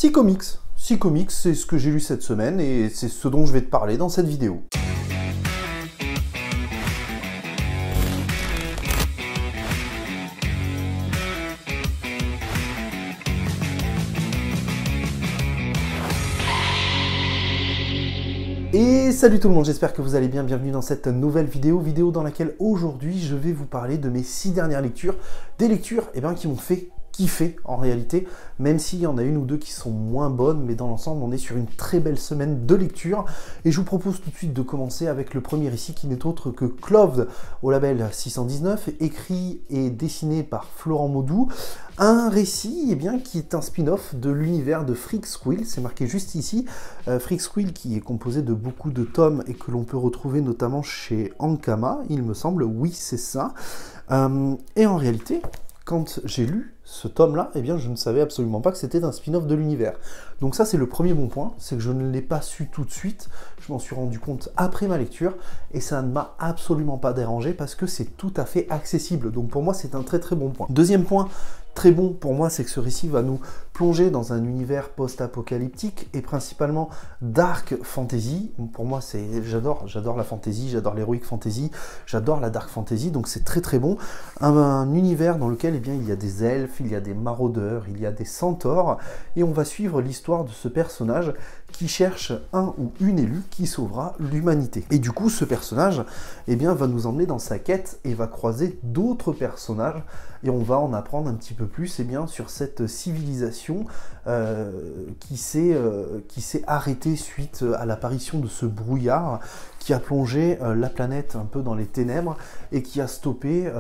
6 comics. 6 comics, c'est ce que j'ai lu cette semaine et c'est ce dont je vais te parler dans cette vidéo. Et salut tout le monde, j'espère que vous allez bien, bienvenue dans cette nouvelle vidéo dans laquelle aujourd'hui je vais vous parler de mes 6 dernières lectures, des lectures qui m'ont fait kiffer en réalité, même s'il y en a une ou deux qui sont moins bonnes, mais dans l'ensemble on est sur une très belle semaine de lecture, et je vous propose tout de suite de commencer avec le premier récit qui n'est autre que Cloved au label 619, écrit et dessiné par Florent Maudoux, un récit qui est un spin-off de l'univers de Freak Squill, c'est marqué juste ici, Freak Squill qui est composé de beaucoup de tomes et que l'on peut retrouver notamment chez Ankama, il me semble, oui c'est ça, et en réalité, quand j'ai lu ce tome-là, je ne savais absolument pas que c'était un spin-off de l'univers. Donc ça, c'est le premier bon point, c'est que je ne l'ai pas su tout de suite, je m'en suis rendu compte après ma lecture, et ça ne m'a absolument pas dérangé parce que c'est tout à fait accessible. Donc pour moi, c'est un très très bon point. Deuxième point, très bon pour moi, c'est que ce récit va nous plonger dans un univers post-apocalyptique et principalement dark fantasy. Pour moi, j'adore la fantasy, j'adore l'heroic fantasy, j'adore la dark fantasy, donc c'est très très bon. Un univers dans lequel il y a des elfes, il y a des maraudeurs, il y a des centaures, et on va suivre l'histoire de ce personnage qui cherche un ou une élue qui sauvera l'humanité. Et du coup, ce personnage va nous emmener dans sa quête et va croiser d'autres personnages, et on va en apprendre un petit peu plus sur cette civilisation qui s'est arrêtée suite à l'apparition de ce brouillard qui a plongé la planète un peu dans les ténèbres et qui a stoppé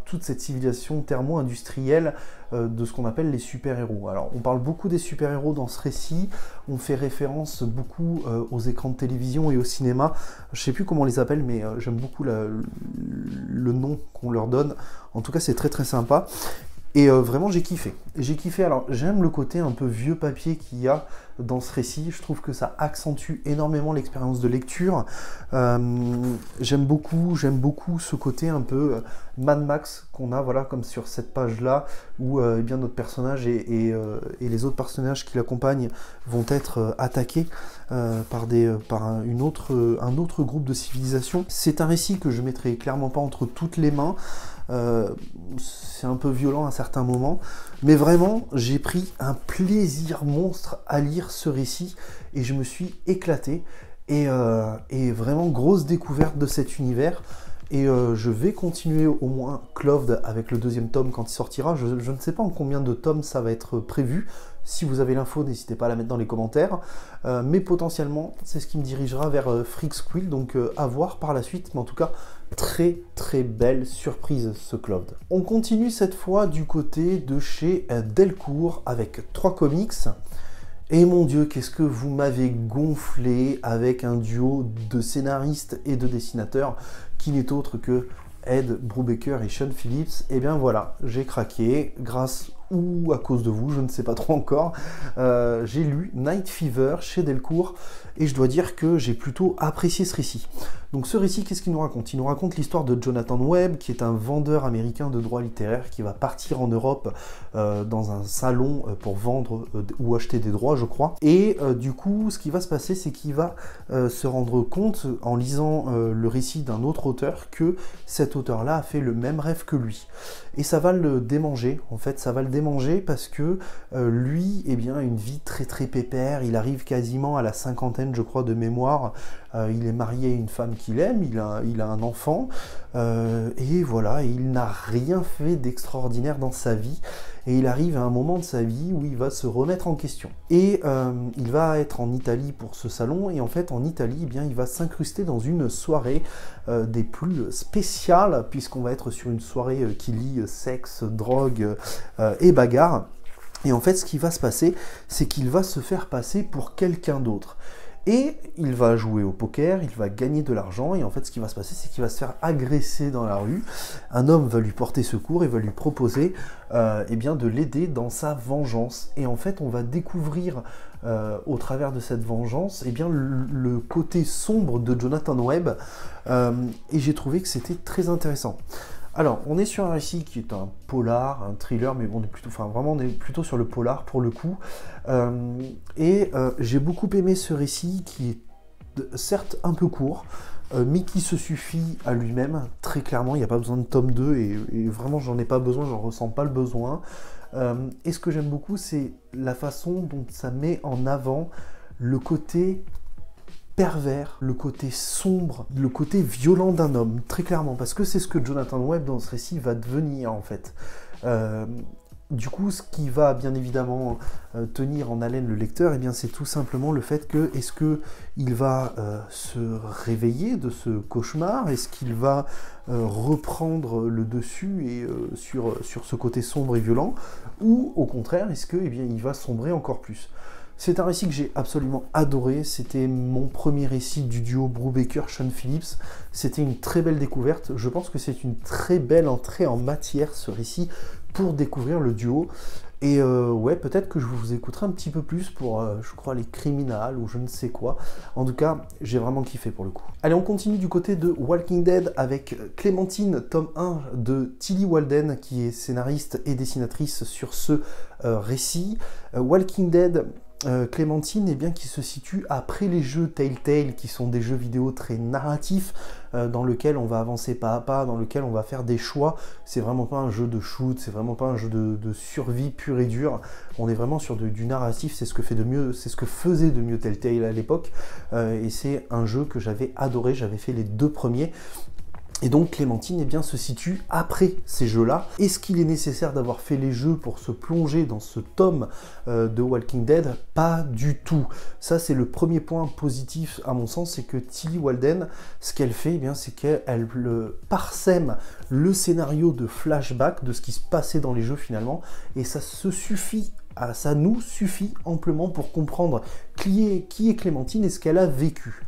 toute cette civilisation thermo-industrielle de ce qu'on appelle les super-héros. Alors, on parle beaucoup des super-héros dans ce récit, on fait référence beaucoup aux écrans de télévision et au cinéma, je sais plus comment on les appelle, mais j'aime beaucoup le nom qu'on leur donne, en tout cas c'est très très sympa. Et vraiment j'ai kiffé. Alors j'aime le côté un peu vieux papier qu'il y a dans ce récit, je trouve que ça accentue énormément l'expérience de lecture. J'aime beaucoup ce côté un peu Mad Max qu'on a, voilà, comme sur cette page-là, où notre personnage et les autres personnages qui l'accompagnent vont être attaqués par un autre groupe de civilisations. C'est un récit que je mettrai clairement pas entre toutes les mains. C'est un peu violent à certains moments, mais vraiment j'ai pris un plaisir monstre à lire ce récit et je me suis éclaté et vraiment grosse découverte de cet univers. Et je vais continuer au moins Cloved avec le deuxième tome quand il sortira. Je ne sais pas en combien de tomes ça va être prévu. Si vous avez l'info, n'hésitez pas à la mettre dans les commentaires. Mais potentiellement, c'est ce qui me dirigera vers Freak Squill, donc à voir par la suite. Mais en tout cas, très très belle surprise ce Cloved. On continue cette fois du côté de chez Delcourt avec 3 comics. Et mon Dieu, qu'est-ce que vous m'avez gonflé avec un duo de scénaristes et de dessinateurs qui n'est autre que Ed Brubaker et Sean Phillips. Et bien voilà, j'ai craqué grâce ou à cause de vous, je ne sais pas trop encore. J'ai lu Night Fever chez Delcourt et je dois dire que j'ai plutôt apprécié ce récit. Donc ce récit, qu'est-ce qu'il nous raconte? Il nous raconte l'histoire de Jonathan Webb, qui est un vendeur américain de droits littéraires qui va partir en Europe dans un salon pour vendre ou acheter des droits, je crois. Et du coup, ce qui va se passer, c'est qu'il va se rendre compte, en lisant le récit d'un autre auteur, que cet auteur-là a fait le même rêve que lui. Et ça va le démanger, en fait, ça va le démanger parce que lui, a une vie très très pépère, il arrive quasiment à la cinquantaine, je crois, de mémoire, il est marié à une femme qu'il aime, il a un enfant, et voilà, il n'a rien fait d'extraordinaire dans sa vie, et il arrive à un moment de sa vie où il va se remettre en question. Et il va être en Italie pour ce salon, et en fait en Italie, il va s'incruster dans une soirée des plus spéciales, puisqu'on va être sur une soirée qui lie sexe, drogue et bagarre. Et en fait, ce qui va se passer, c'est qu'il va se faire passer pour quelqu'un d'autre. Et il va jouer au poker, il va gagner de l'argent, et en fait ce qui va se passer, c'est qu'il va se faire agresser dans la rue. Un homme va lui porter secours et va lui proposer de l'aider dans sa vengeance. Et en fait on va découvrir au travers de cette vengeance le côté sombre de Jonathan Webb, et j'ai trouvé que c'était très intéressant. Alors, on est sur un récit qui est un polar, un thriller, mais on est plutôt, enfin vraiment, on est plutôt sur le polar pour le coup. J'ai beaucoup aimé ce récit qui est certes un peu court, mais qui se suffit à lui-même, très clairement. Il n'y a pas besoin de tome 2, et vraiment, j'en ai pas besoin, j'en ressens pas le besoin. Et ce que j'aime beaucoup, c'est la façon dont ça met en avant le côté pervers, le côté sombre, le côté violent d'un homme, très clairement, parce que c'est ce que Jonathan Webb dans ce récit va devenir en fait. Du coup, ce qui va bien évidemment tenir en haleine le lecteur, eh bien, c'est tout simplement le fait que, est-ce qu'il va se réveiller de ce cauchemar, est-ce qu'il va reprendre le dessus et, sur ce côté sombre et violent, ou au contraire, est-ce que, eh bien, il va sombrer encore plus. C'est un récit que j'ai absolument adoré, c'était mon premier récit du duo Brubaker-Sean Phillips, c'était une très belle découverte, je pense que c'est une très belle entrée en matière ce récit pour découvrir le duo, et ouais, peut-être que je vous écouterai un petit peu plus pour, je crois, les criminals ou je ne sais quoi. En tout cas, j'ai vraiment kiffé pour le coup. Allez, on continue du côté de Walking Dead avec Clémentine, tome 1 de Tilly Walden, qui est scénariste et dessinatrice sur ce récit. Walking Dead... Clémentine, eh bien, qui se situe après les jeux Telltale, qui sont des jeux vidéo très narratifs, dans lequel on va avancer pas à pas, dans lequel on va faire des choix. C'est vraiment pas un jeu de shoot, c'est vraiment pas un jeu de survie pur et dur. On est vraiment sur du narratif, c'est ce que fait de mieux, c'est ce que faisait de mieux Telltale à l'époque, et c'est un jeu que j'avais adoré, j'avais fait les 2 premiers. Et donc Clémentine, eh bien, se situe après ces jeux-là. Est-ce qu'il est nécessaire d'avoir fait les jeux pour se plonger dans ce tome de Walking Dead? Pas du tout. Ça, c'est le premier point positif à mon sens, c'est que Tilly Walden, ce qu'elle fait, eh bien, c'est qu'elle parsème le scénario de flashback de ce qui se passait dans les jeux finalement, et ça nous suffit amplement pour comprendre qui est Clémentine et ce qu'elle a vécu.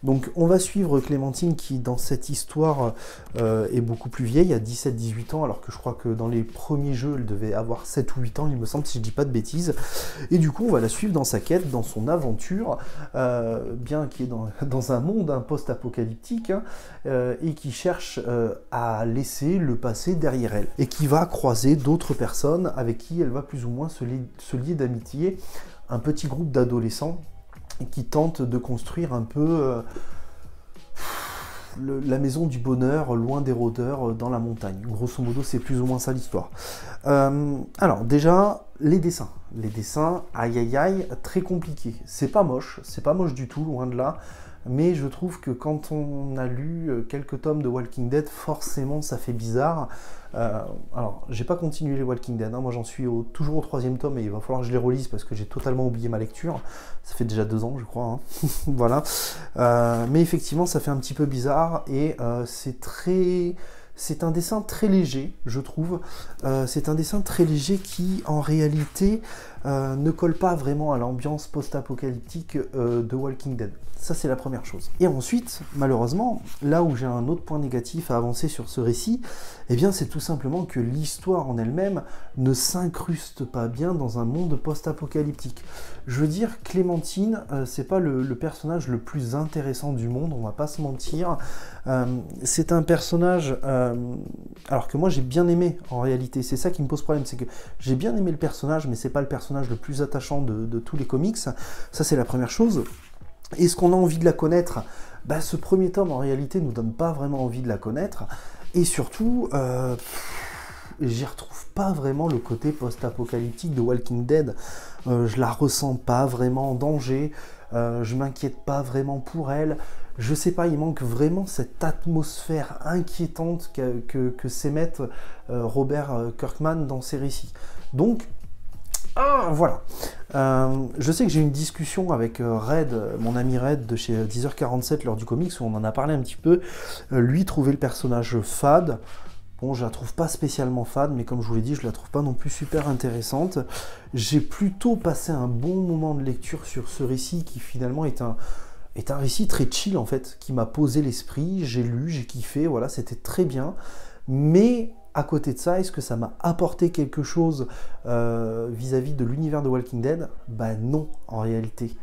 Donc on va suivre Clémentine qui, dans cette histoire, est beaucoup plus vieille, à 17-18 ans, alors que je crois que dans les premiers jeux, elle devait avoir 7 ou 8 ans, il me semble, si je dis pas de bêtises. Et du coup, on va la suivre dans sa quête, dans son aventure, bien qui est dans un monde post-apocalyptique, hein, et qui cherche à laisser le passé derrière elle, et qui va croiser d'autres personnes avec qui elle va plus ou moins se lier d'amitié, un petit groupe d'adolescents qui tente de construire un peu la maison du bonheur, loin des rôdeurs, dans la montagne. Grosso modo, c'est plus ou moins ça l'histoire. Alors, déjà, les dessins. Les dessins, aïe aïe aïe, très compliqués. C'est pas moche du tout, loin de là. Mais je trouve que quand on a lu quelques tomes de Walking Dead, forcément ça fait bizarre. Alors, j'ai pas continué les Walking Dead, hein. Moi j'en suis toujours au 3e tome et il va falloir que je les relise parce que j'ai totalement oublié ma lecture. Ça fait déjà 2 ans, je crois, hein. Voilà. Mais effectivement, ça fait un petit peu bizarre et c'est un dessin très léger, je trouve. C'est un dessin très léger qui, en réalité, ne colle pas vraiment à l'ambiance post-apocalyptique de Walking Dead. Ça, c'est la première chose. Et ensuite, malheureusement, là où j'ai un autre point négatif à avancer sur ce récit, eh bien, c'est tout simplement que l'histoire en elle-même ne s'incruste pas bien dans un monde post-apocalyptique. Je veux dire, Clémentine, c'est pas le personnage le plus intéressant du monde, on va pas se mentir. C'est un personnage, alors que moi j'ai bien aimé en réalité, c'est ça qui me pose problème, c'est que j'ai bien aimé le personnage, mais c'est pas le personnage le plus attachant de tous les comics. Ça, c'est la première chose. Est-ce qu'on a envie de la connaître? Bah, ce premier tome, en réalité, nous donne pas vraiment envie de la connaître. Et surtout, j'y retrouve pas vraiment le côté post-apocalyptique de Walking Dead. Je la ressens pas vraiment en danger. Je m'inquiète pas vraiment pour elle. Je sais pas, il manque vraiment cette atmosphère inquiétante que s'émette Robert Kirkman dans ses récits. Donc, voilà. Je sais que j'ai eu une discussion avec Red, mon ami Red de chez 10h47 lors du comics, où on en a parlé un petit peu. Lui trouvait le personnage fade. Bon, je la trouve pas spécialement fade, mais comme je vous l'ai dit, je la trouve pas non plus super intéressante. J'ai plutôt passé un bon moment de lecture sur ce récit qui finalement est un récit très chill en fait, qui m'a posé l'esprit. J'ai lu, j'ai kiffé, voilà, c'était très bien. Mais à côté de ça, est-ce que ça m'a apporté quelque chose vis-à-vis de l'univers de Walking Dead? Bah non, en réalité.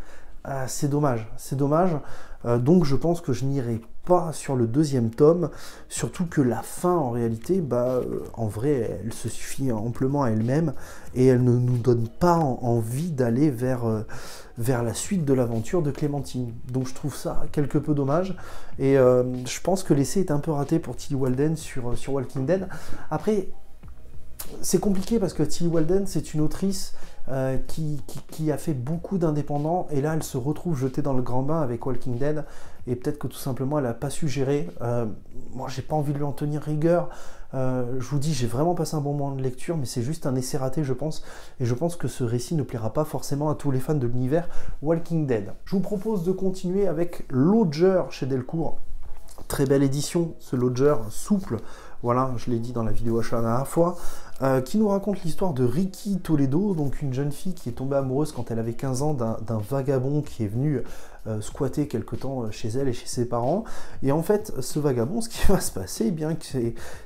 c'est dommage, c'est dommage. Donc je pense que je n'irai pas sur le deuxième tome, surtout que la fin en réalité, en vrai, elle se suffit amplement à elle-même et elle ne nous donne pas envie d'aller vers la suite de l'aventure de Clémentine. Donc je trouve ça quelque peu dommage et je pense que l'essai est un peu raté pour Tillie Walden sur Walking Dead. Après, c'est compliqué parce que Tillie Walden, c'est une autrice qui a fait beaucoup d'indépendants et là elle se retrouve jetée dans le grand bain avec Walking Dead et peut-être que tout simplement elle n'a pas su gérer. Moi j'ai pas envie de lui en tenir rigueur, je vous dis j'ai vraiment passé un bon moment de lecture mais c'est juste un essai raté je pense et je pense que ce récit ne plaira pas forcément à tous les fans de l'univers Walking Dead. Je vous propose de continuer avec Lodger chez Delcourt. Très belle édition, ce Lodger souple, voilà, je l'ai dit dans la vidéo achat la dernière fois, qui nous raconte l'histoire de Ricky Toledo, donc une jeune fille qui est tombée amoureuse quand elle avait 15 ans d'un vagabond qui est venu squatter quelque temps chez elle et chez ses parents. Et en fait, ce vagabond, ce qui va se passer, eh bien,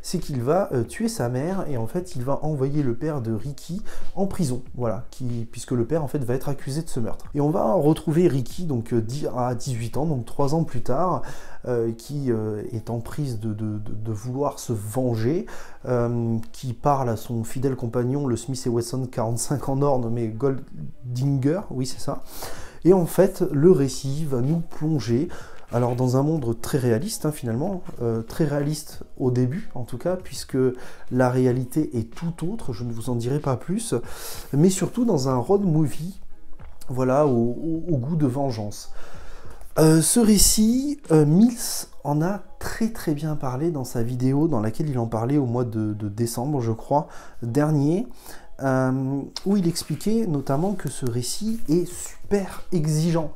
c'est qu'il va tuer sa mère et en fait, il va envoyer le père de Ricky en prison, voilà, puisque le père en fait va être accusé de ce meurtre. Et on va retrouver Ricky donc à 18 ans, donc 3 ans plus tard, qui est en prise de vouloir se venger, qui parle à son fidèle compagnon, le Smith & Wesson 45 en or, nommé Goldinger, oui c'est ça. Et en fait, le récit va nous plonger alors dans un monde très réaliste, hein, finalement, très réaliste au début en tout cas, puisque la réalité est tout autre, je ne vous en dirai pas plus, mais surtout dans un road movie, voilà, au goût de vengeance. Ce récit, Mills en a très bien parlé dans sa vidéo dans laquelle il en parlait au mois de décembre, je crois, dernier, où il expliquait notamment que ce récit est super exigeant.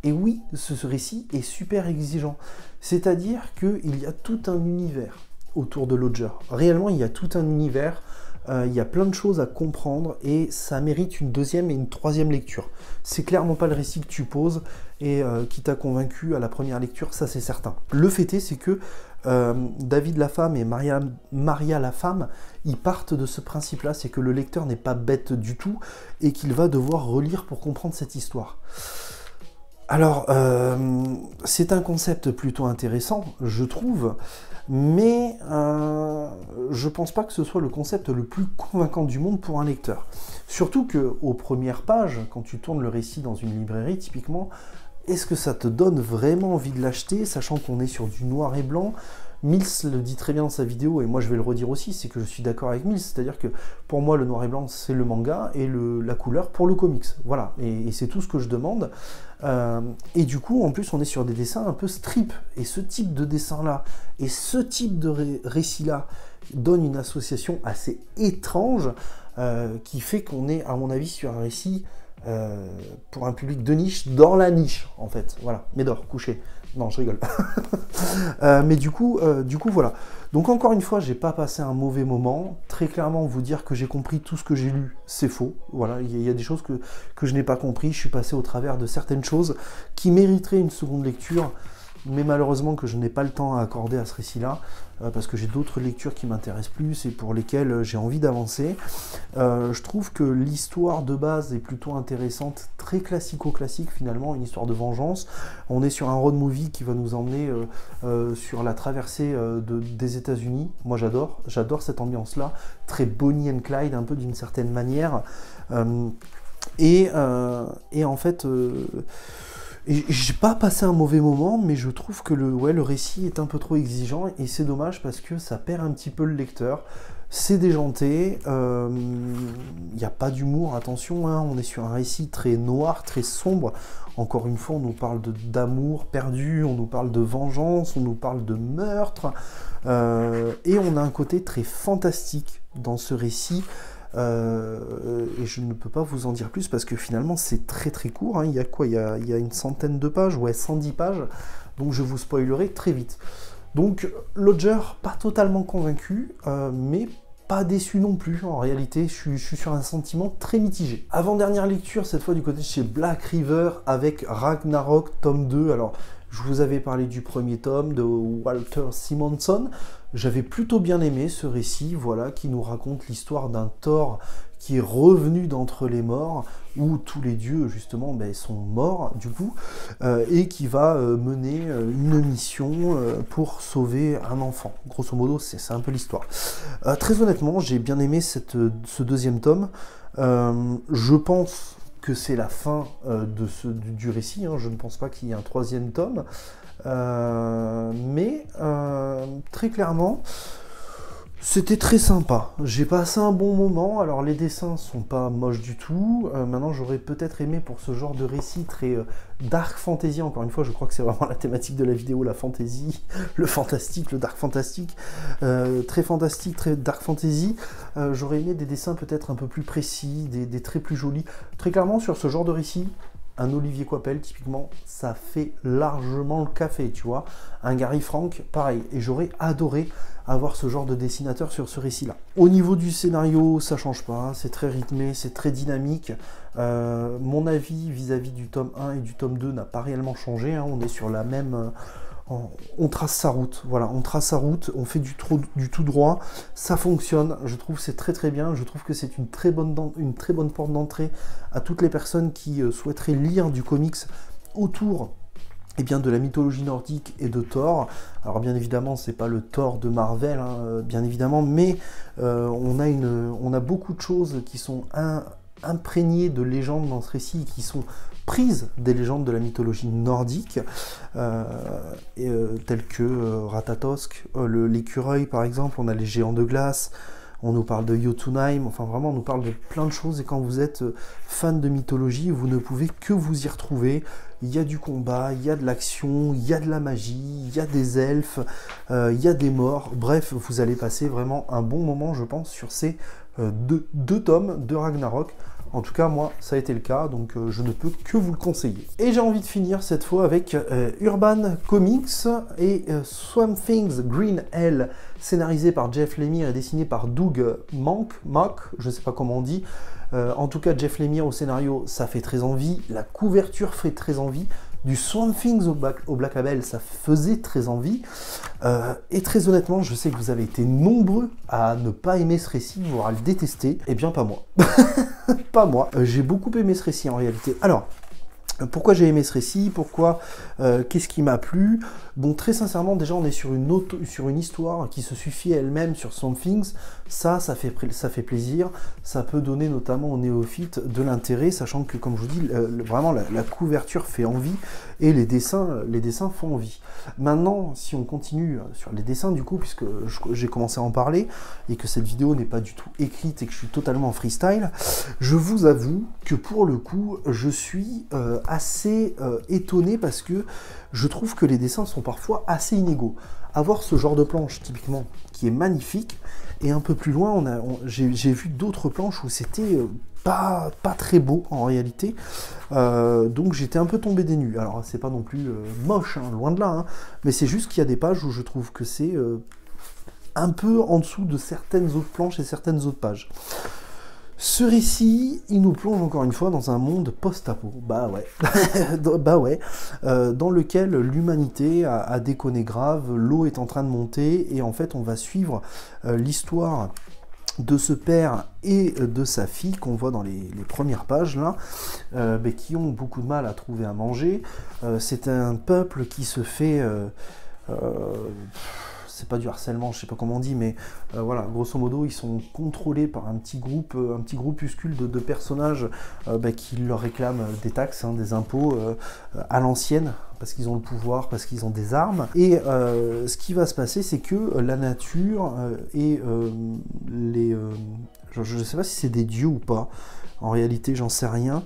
Et oui, ce récit est super exigeant. C'est-à-dire qu'il y a tout un univers autour de Lodger. Réellement, il y a tout un univers. Il y a plein de choses à comprendre et ça mérite une deuxième et une troisième lecture. C'est clairement pas le récit que tu poses et qui t'a convaincu à la première lecture, ça c'est certain. Le fait est, c'est que David la femme et Maria la femme, ils partent de ce principe-là, c'est que le lecteur n'est pas bête du tout et qu'il va devoir relire pour comprendre cette histoire. Alors, c'est un concept plutôt intéressant, je trouve, mais je pense pas que ce soit le concept le plus convaincant du monde pour un lecteur. Surtout qu'aux premières pages, quand tu tournes le récit dans une librairie, typiquement, est-ce que ça te donne vraiment envie de l'acheter, sachant qu'on est sur du noir et blanc? Mills le dit très bien dans sa vidéo, et moi je vais le redire aussi, c'est que je suis d'accord avec Mills, c'est-à-dire que pour moi le noir et blanc c'est le manga, et la couleur pour le comics, voilà, et c'est tout ce que je demande. Et du coup, en plus on est sur des dessins un peu strip, et ce type de dessin-là, et ce type de récit-là, donne une association assez étrange, qui fait qu'on est, à mon avis, sur un récit pour un public de niche, dans la niche, en fait, voilà, Médor, couché. Non, je rigole. Mais du coup, voilà. Donc encore une fois, j'ai pas passé un mauvais moment. Très clairement, vous dire que j'ai compris tout ce que j'ai lu, c'est faux. Voilà, il y a des choses que je n'ai pas compris. Je suis passé au travers de certaines choses qui mériteraient une seconde lecture, mais malheureusement que je n'ai pas le temps à accorder à ce récit-là, parce que j'ai d'autres lectures qui m'intéressent plus et pour lesquelles j'ai envie d'avancer. Je trouve que l'histoire de base est plutôt intéressante, très classico-classique finalement, une histoire de vengeance. On est sur un road movie qui va nous emmener sur la traversée des États-Unis. Moi j'adore cette ambiance-là, très Bonnie and Clyde un peu d'une certaine manière. Et en fait... j'ai pas passé un mauvais moment, mais je trouve que le récit est un peu trop exigeant, et c'est dommage parce que ça perd un petit peu le lecteur. C'est déjanté, il n'y a pas d'humour, attention, hein, on est sur un récit très noir, très sombre. Encore une fois, on nous parle d'amour perdu, on nous parle de vengeance, on nous parle de meurtre, et on a un côté très fantastique dans ce récit. Et je ne peux pas vous en dire plus parce que finalement c'est très court, hein. Il y a quoi, il y a une centaine de pages, ouais, 110 pages, donc je vous spoilerai très vite. Donc Lodger, pas totalement convaincu, mais pas déçu non plus. En réalité, je suis sur un sentiment très mitigé. Avant-dernière lecture, cette fois du côté de chez Black River avec Ragnarok tome 2. Alors, je vous avais parlé du premier tome de Walter Simonson. J'avais plutôt bien aimé ce récit, voilà, qui nous raconte l'histoire d'un Thor qui est revenu d'entre les morts, où tous les dieux justement sont morts du coup, et qui va mener une mission pour sauver un enfant. Grosso modo, c'est un peu l'histoire. Très honnêtement, j'ai bien aimé ce deuxième tome. Je pense que c'est la fin du récit, hein. Je ne pense pas qu'il y ait un troisième tome, mais très clairement, c'était très sympa. J'ai passé un bon moment. Alors les dessins sont pas moches du tout. Maintenant, j'aurais peut-être aimé pour ce genre de récit très dark fantasy. Encore une fois, je crois que c'est vraiment la thématique de la vidéo, la fantasy, le fantastique, le dark fantastique, très fantastique, très dark fantasy. J'aurais aimé des dessins peut-être un peu plus précis, des traits plus jolis. Très clairement, sur ce genre de récit, un Olivier Coipel, typiquement, ça fait largement le café, tu vois. Un Gary Frank, pareil. Et j'aurais adoré avoir ce genre de dessinateur sur ce récit-là. Au niveau du scénario, ça change pas. C'est très rythmé, c'est très dynamique. Mon avis vis-à-vis du tome 1 et du tome 2 n'a pas réellement changé, hein. On est sur la même... on trace sa route, voilà, on trace sa route, on fait du tout droit, ça fonctionne, je trouve c'est très très bien, je trouve que c'est une très bonne porte d'entrée à toutes les personnes qui souhaiteraient lire du comics autour de la mythologie nordique et de Thor. Alors bien évidemment, c'est pas le Thor de Marvel, hein, bien évidemment, mais on a beaucoup de choses qui sont imprégnées de légendes dans ce récit, qui sont prises des légendes de la mythologie nordique, telles que Ratatosk, l'écureuil par exemple, on a les géants de glace, on nous parle de Jotunheim, enfin vraiment on nous parle de plein de choses, et quand vous êtes fan de mythologie, vous ne pouvez que vous y retrouver. Il y a du combat, il y a de l'action, il y a de la magie, il y a des elfes, il y a des morts, bref, vous allez passer vraiment un bon moment, je pense, sur ces deux tomes de Ragnarok. En tout cas, moi, ça a été le cas, donc je ne peux que vous le conseiller. Et j'ai envie de finir cette fois avec Urban Comics et Swamp Things Green Hell, scénarisé par Jeff Lemire et dessiné par Doug Mock, je ne sais pas comment on dit. En tout cas, Jeff Lemire au scénario, ça fait très envie. La couverture fait très envie. Du Swamp Things au Black Label, ça faisait très envie. Et très honnêtement, je sais que vous avez été nombreux à ne pas aimer ce récit, voire à le détester. Eh bien, pas moi. Pas moi. J'ai beaucoup aimé ce récit en réalité. Alors, pourquoi j'ai aimé ce récit? Pourquoi qu'est-ce qui m'a plu? Bon, très sincèrement, déjà, on est sur une histoire qui se suffit elle-même sur Swamp Things. Ça fait plaisir. Ça peut donner notamment aux néophytes de l'intérêt, sachant que, comme je vous dis, vraiment, la couverture fait envie et les dessins font envie. Maintenant, si on continue sur les dessins, du coup, puisque j'ai commencé à en parler et que cette vidéo n'est pas du tout écrite et que je suis totalement en freestyle, je vous avoue que pour le coup, je suis assez étonné parce que je trouve que les dessins sont parfois assez inégaux. Avoir ce genre de planche, typiquement, qui est magnifique, et un peu plus loin, j'ai vu d'autres planches où c'était pas très beau en réalité, donc j'étais un peu tombé des nues. Alors c'est pas non plus moche, hein, loin de là, hein, mais c'est juste qu'il y a des pages où je trouve que c'est un peu en dessous de certaines autres planches et certaines autres pages. Ce récit, il nous plonge encore une fois dans un monde post-apo, bah ouais, dans lequel l'humanité a déconné grave, l'eau est en train de monter, et en fait on va suivre l'histoire de ce père et de sa fille qu'on voit dans les premières pages là, qui ont beaucoup de mal à trouver à manger. C'est un peuple qui se fait... c'est pas du harcèlement, je sais pas comment on dit, mais voilà, grosso modo, ils sont contrôlés par un petit groupuscule de personnages qui leur réclament des taxes, hein, des impôts à l'ancienne, parce qu'ils ont le pouvoir, parce qu'ils ont des armes. Et ce qui va se passer, c'est que la nature et je ne sais pas si c'est des dieux ou pas, en réalité j'en sais rien,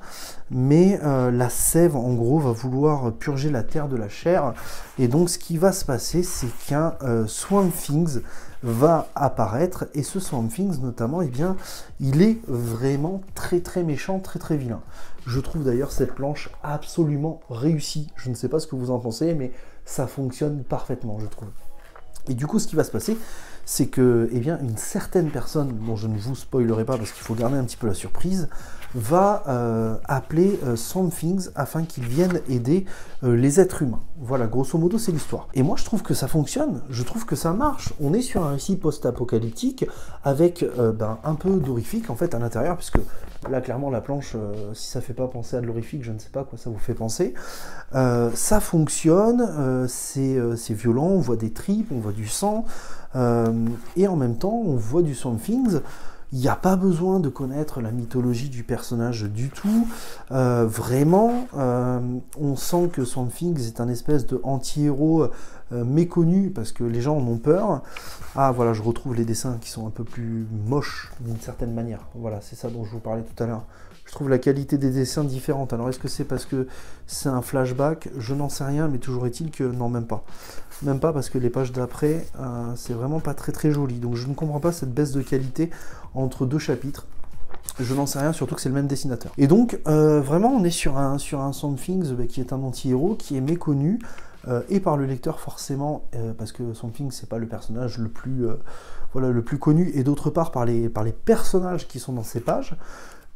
mais la sève en gros va vouloir purger la terre de la chair, et donc ce qui va se passer, c'est qu'un Swamp Things va apparaître, et ce Swamp Things notamment, eh bien, il est vraiment très très méchant, très très vilain. Je trouve d'ailleurs cette planche absolument réussie, je ne sais pas ce que vous en pensez, mais ça fonctionne parfaitement, je trouve. Et du coup, ce qui va se passer, c'est que eh bien, une certaine personne, dont je ne vous spoilerai pas parce qu'il faut garder un petit peu la surprise, va appeler Swamp Things afin qu'ils viennent aider les êtres humains. Voilà, grosso modo, c'est l'histoire. Et moi, je trouve que ça fonctionne, je trouve que ça marche. On est sur un récit post-apocalyptique avec un peu d'horrifique en fait à l'intérieur, puisque là, clairement, la planche, si ça fait pas penser à de l'horrifique, je ne sais pas à quoi ça vous fait penser. Ça fonctionne, c'est violent, on voit des tripes, on voit du sang, et en même temps, on voit du Swamp Things. Il n'y a pas besoin de connaître la mythologie du personnage du tout. Vraiment, on sent que Swamp Things est un espèce de anti-héros méconnu parce que les gens en ont peur. Ah voilà, je retrouve les dessins qui sont un peu plus moches d'une certaine manière. Voilà, c'est ça dont je vous parlais tout à l'heure. Je trouve la qualité des dessins différente. Alors est-ce que c'est parce que c'est un flashback? Je n'en sais rien, mais toujours est-il que non, même pas. Même pas, parce que les pages d'après, c'est vraiment pas très joli. Donc je ne comprends pas cette baisse de qualité entre deux chapitres. Je n'en sais rien, surtout que c'est le même dessinateur. Et donc, vraiment, on est sur un Swamp Things qui est un anti-héros, qui est méconnu, et par le lecteur forcément, parce que Swamp Things, c'est pas le personnage le plus, voilà, le plus connu, et d'autre part par les personnages qui sont dans ces pages.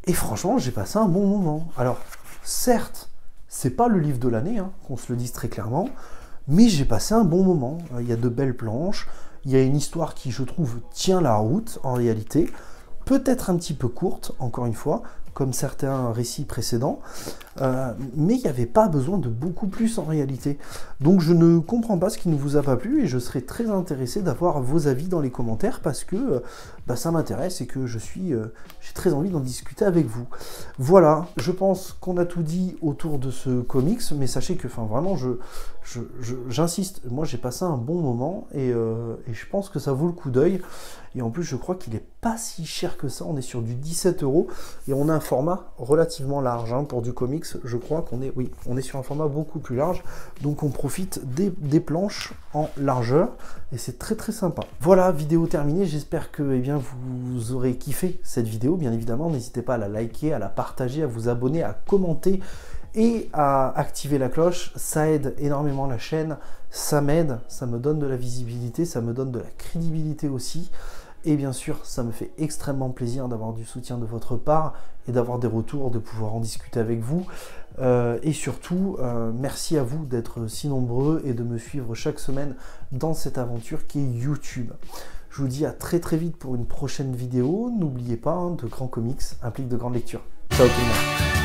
Et franchement, j'ai passé un bon moment. Alors, certes, c'est pas le livre de l'année, hein, qu'on se le dise très clairement, mais j'ai passé un bon moment. Il y a de belles planches, il y a une histoire qui, je trouve, tient la route, en réalité. Peut-être un petit peu courte, encore une fois, comme certains récits précédents, mais il n'y avait pas besoin de beaucoup plus en réalité. Donc je ne comprends pas ce qui ne vous a pas plu, et je serais très intéressé d'avoir vos avis dans les commentaires, parce que ça m'intéresse et que j'ai très envie d'en discuter avec vous. Voilà, je pense qu'on a tout dit autour de ce comics, mais sachez que vraiment, j'insiste, moi j'ai passé un bon moment, et je pense que ça vaut le coup d'œil. Et en plus, je crois qu'il n'est pas si cher que ça. On est sur du 17 €. Et on a un format relativement large. Hein, pour du comics, je crois qu'on est, oui, on est sur un format beaucoup plus large. Donc on profite des planches en largeur. Et c'est très sympa. Voilà, vidéo terminée. J'espère que vous aurez kiffé cette vidéo. Bien évidemment, n'hésitez pas à la liker, à la partager, à vous abonner, à commenter et à activer la cloche. Ça aide énormément la chaîne. Ça m'aide, ça me donne de la visibilité, ça me donne de la crédibilité aussi. Et bien sûr, ça me fait extrêmement plaisir d'avoir du soutien de votre part et d'avoir des retours, de pouvoir en discuter avec vous. Et surtout, merci à vous d'être si nombreux et de me suivre chaque semaine dans cette aventure qui est YouTube. Je vous dis à très vite pour une prochaine vidéo. N'oubliez pas, de grands comics impliquent de grandes lectures. Ciao tout le monde.